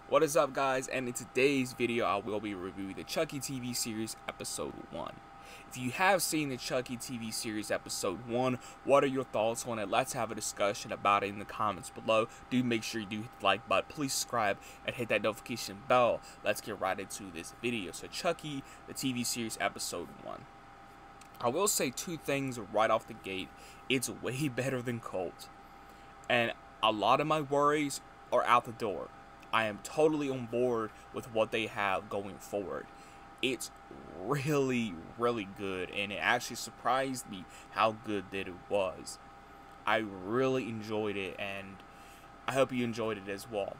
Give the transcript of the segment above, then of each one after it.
What is up, guys? And in today's video I will be reviewing the Chucky TV series episode 1. If you have seen the Chucky TV series episode 1, what are your thoughts on it? Let's have a discussion about it in the comments below. Do make sure you do hit the like button, please subscribe, and hit that notification bell. Let's get right into this video. So Chucky, the TV series episode 1. I will say two things right off the gate. It's way better than Cult. And a lot of my worries are out the door. I am totally on board with what they have going forward. It's really, really good, and it actually surprised me how good that it was. I really enjoyed it, and I hope you enjoyed it as well.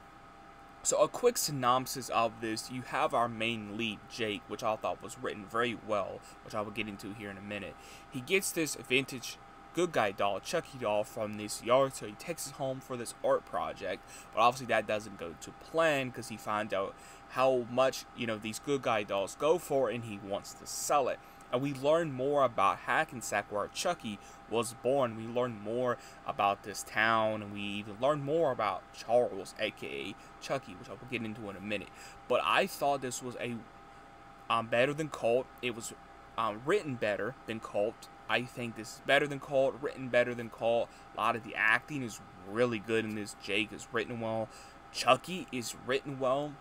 So a quick synopsis of this: you have our main lead, Jake, which I thought was written very well, which I will get into here in a minute. He gets this vintage good guy doll, Chucky doll, from this yard, so he takes it home for this art project, but obviously that doesn't go to plan because he finds out how much, these good guy dolls go for, and he wants to sell it. And we learn more about Hackensack, where Chucky was born. We learn more about this town, and we even learn more about Charles, aka Chucky, which I will get into in a minute. But I thought this was a better than Cult. It was written better than Cult. I think this is better than Cult, written better than Cult. A lot of the acting is really good in this. Jake is written well. Chucky is written well,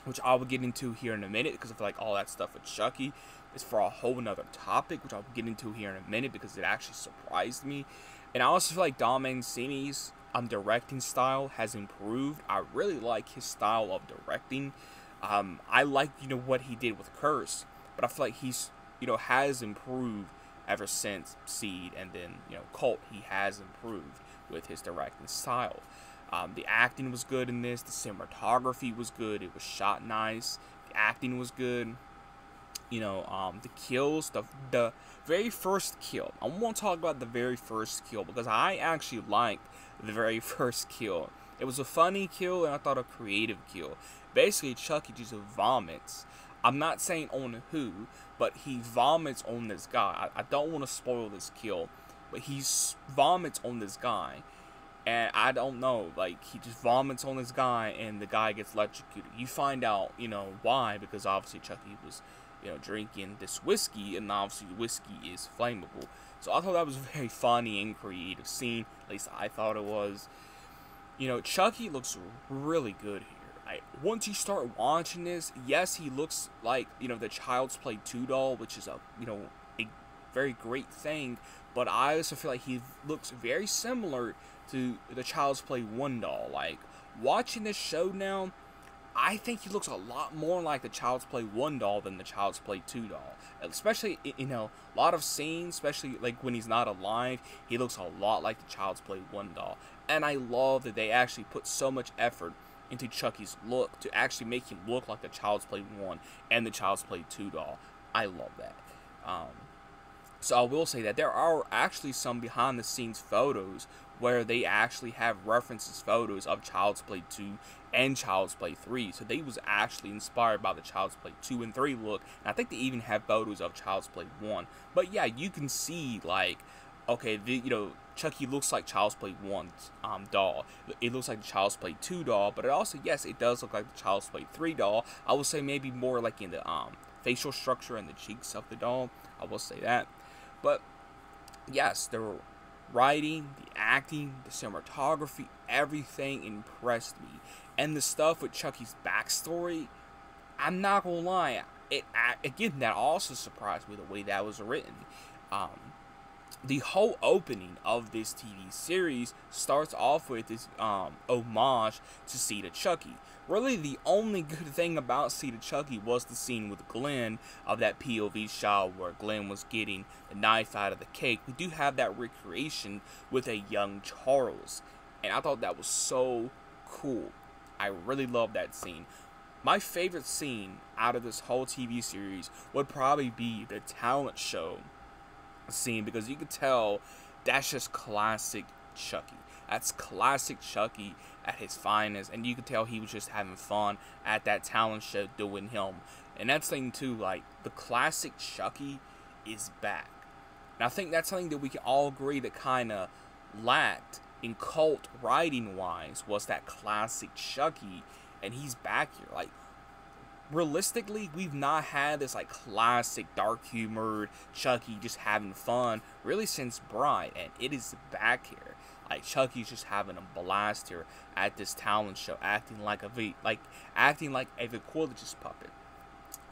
which I will get into here in a minute, because I feel like all that stuff with Chucky is for a whole nother topic, which I'll get into here in a minute because it actually surprised me. And I also feel like Don Mancini's directing style has improved. I really like his style of directing. I like, what he did with Curse, but I feel like he's, has improved ever since Seed, and then, Cult. He has improved with his directing style. The acting was good in this. The cinematography was good. It was shot nice. The acting was good. The kills, the very first kill. I want to talk about the very first kill because I actually liked the very first kill. It was a funny kill, and I thought a creative kill. Basically, Chucky just vomits. I'm not saying on who, but he vomits on this guy. I don't want to spoil this kill, but he vomits on this guy. And I don't know, like, he just vomits on this guy, and the guy gets electrocuted. You find out, why, because obviously Chucky was, drinking this whiskey, and obviously whiskey is flammable. So I thought that was a very funny and creative scene. At least I thought it was. Chucky looks really good here. Once you start watching this, yes, he looks like, the Child's Play 2 doll, which is a very great thing, but I also feel like he looks very similar to the Child's Play 1 doll. Like, watching this show now, I think he looks a lot more like the Child's Play 1 doll than the Child's Play 2 doll. Especially, a lot of scenes, especially like when he's not alive, he looks a lot like the Child's Play 1 doll. And I love that they actually put so much effort into Chucky's look to actually make him look like the Child's Play 1 and the Child's Play 2 doll. I love that. So I will say that there are actually some behind the scenes photos where they actually have references photos of Child's Play 2 and Child's Play 3. So they was actually inspired by the Child's Play 2 and 3 look. And I think they even have photos of Child's Play 1. But yeah, you can see, like, okay, Chucky looks like Child's Play 1's doll. It looks like the Child's Play 2 doll, but it also, yes, it does look like the Child's Play 3 doll. I will say maybe more like in the facial structure and the cheeks of the doll. I will say that. But yes, the writing, the acting, the cinematography, everything impressed me. And the stuff with Chucky's backstory, I'm not gonna lie, again, that also surprised me the way that was written. The whole opening of this TV series starts off with this homage to Seed of Chucky. Really, the only good thing about Seed of Chucky was the scene with Glenn of that POV shot where Glenn was getting the knife out of the cake. We do have that recreation with a young Charles, and I thought that was so cool. I really love that scene. My favorite scene out of this whole TV series would probably be the talent show scene, because you could tell that's just classic Chucky. That's classic Chucky at his finest, and you could tell he was just having fun at that talent show doing him. And that's the thing too, like, the classic Chucky is back. And I think that's something that we can all agree that kind of lacked in Cult writing wise, was that classic Chucky. and he's back here. Like, realistically, we've not had this like classic dark humored Chucky just having fun really since Bride, and it is back here. Like, Chucky's just having a blast here at this talent show, acting like a ventriloquist puppet.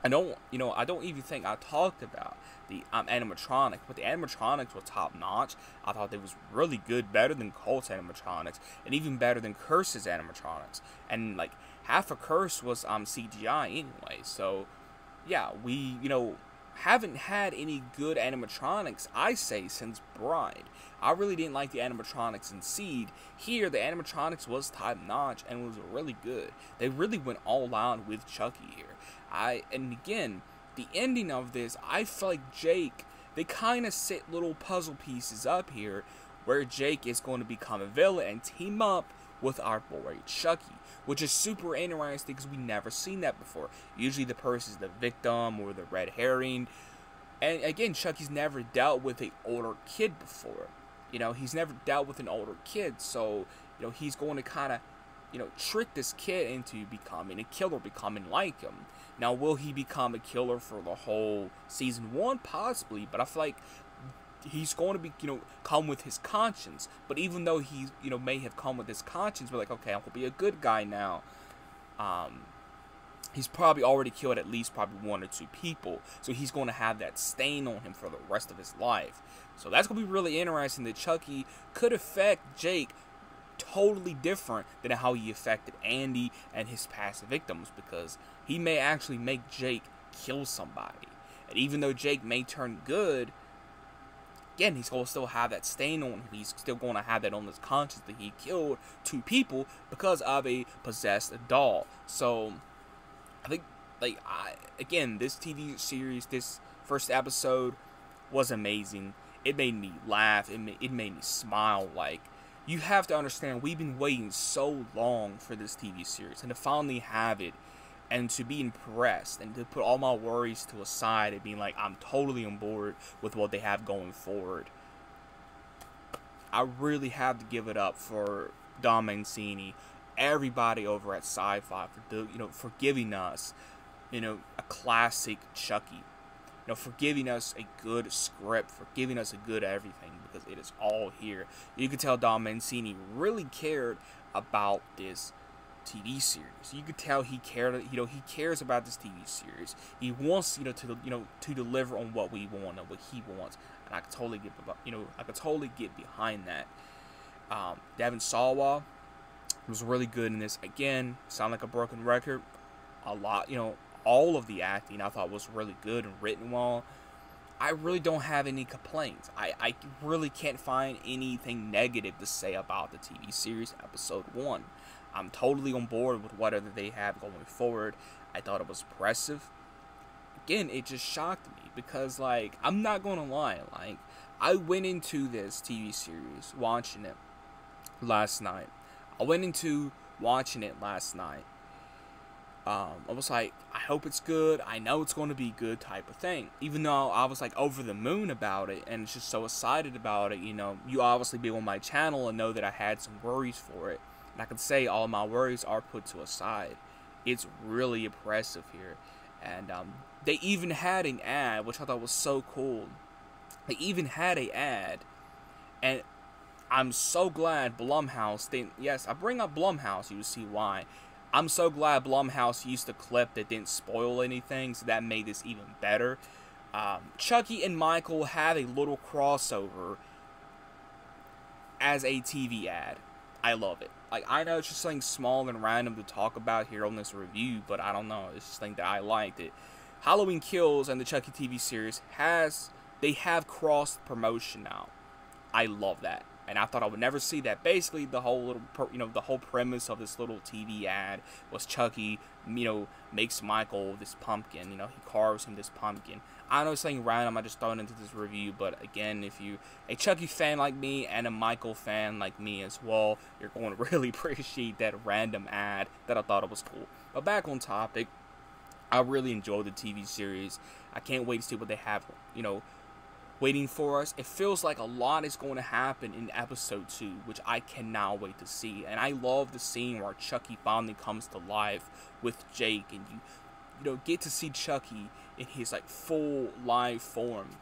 I don't even think I talked about the animatronics, but the animatronics were top notch. I thought they was really good, better than Colt's animatronics, and even better than Curse's animatronics. And like half of Curse was CGI anyway. So yeah, we haven't had any good animatronics, I say, since Bride. I really didn't like the animatronics in Seed. Here, the animatronics was top notch and was really good. They really went all out with Chucky here. And again, the ending of this, I feel like Jake, they kind of set little puzzle pieces up here where Jake is going to become a villain and team up with our boy Chucky, which is super interesting because we never seen that before. Usually the person's the victim or the red herring. And again, Chucky's never dealt with an older kid before. He's never dealt with an older kid, so he's going to kind of trick this kid into becoming a killer, becoming like him. Now, will he become a killer for the whole season 1? Possibly, but I feel like he's going to be, come with his conscience. But even though he, may have come with his conscience, we're like, okay, I'm going to be a good guy now. He's probably already killed at least probably 1 or 2 people. So he's going to have that stain on him for the rest of his life. So that's going to be really interesting, that Chucky could affect Jake totally different than how he affected Andy and his past victims, because he may actually make Jake kill somebody. And even though Jake may turn good, again, he's going to still have that stain on him. He's still going to have that on his conscience that he killed 2 people because of a possessed doll. So I think, again, this TV series, this first episode was amazing. It made me laugh. It made me smile. Like, you have to understand, we've been waiting so long for this TV series, and to finally have it, and to be impressed, and to put all my worries to a side, and being like, I'm totally on board with what they have going forward. I really have to give it up for Don Mancini, everybody over at Sci-Fi for giving us, a classic Chucky. For giving us a good script, for giving us a good everything, because it is all here. You could tell Don Mancini really cared about this TV series. You could tell he cared. He cares about this TV series. He wants to deliver on what we want and what he wants, and I could totally get behind that. Devin Sawa was really good in this. Again, sound like a broken record. A lot, all of the acting I thought was really good and written well. I really don't have any complaints. I really can't find anything negative to say about the TV series episode 1. I'm totally on board with whatever they have going forward. I thought it was impressive. Again, it just shocked me because, I'm not gonna lie, I went into this TV series watching it last night. I was like, I hope it's good. I know it's going to be good type of thing. Even though I was over the moon about it and just so excited about it, you obviously be on my channel and know that I had some worries for it. And I can say all my worries are put to a side. It's really impressive here. And they even had an ad, which I thought was so cool. They even had an ad. And I'm so glad Blumhouse didn't. Yes, I bring up Blumhouse, you see why. I'm so glad Blumhouse used a clip that didn't spoil anything, so that made this even better. Chucky and Michael have a little crossover as a TV ad. I love it. I know it's just something small and random to talk about here on this review, but I don't know. It's just something that I liked. It. Halloween Kills and the Chucky TV series they have crossed promotion now. I love that. And I thought I would never see that. Basically, the whole the whole premise of this little TV ad was Chucky, makes Michael this pumpkin. He carves him this pumpkin. I know it's something random. I just thrown into this review, but again, if you a Chucky fan like me and a Michael fan like me as well, you're going to really appreciate that random ad that I thought it was cool. But back on topic, I really enjoyed the TV series. I can't wait to see what they have, waiting for us. It feels like a lot is going to happen in episode 2, which I cannot wait to see. And I love the scene where Chucky finally comes to life with Jake, and you get to see Chucky in his like full live form.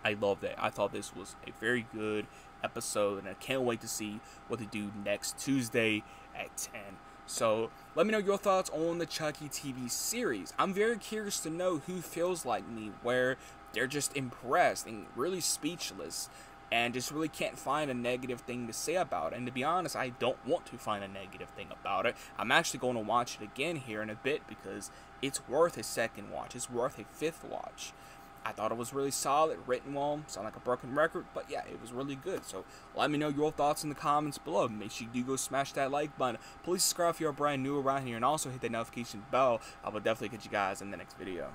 I love that. I thought this was a very good episode, and I can't wait to see what they do next Tuesday at 10. So let me know your thoughts on the Chucky TV series. I'm very curious to know who feels like me, where they're just impressed and really speechless and just really can't find a negative thing to say about it. And to be honest, I don't want to find a negative thing about it. I'm actually going to watch it again here in a bit because it's worth a second watch. It's worth a fifth watch. I thought it was really solid, written well, sound like a broken record, but yeah, it was really good. So let me know your thoughts in the comments below. Make sure you do go smash that like button. Please subscribe if you're brand new around here, and also hit that notification bell. I will definitely catch you guys in the next video.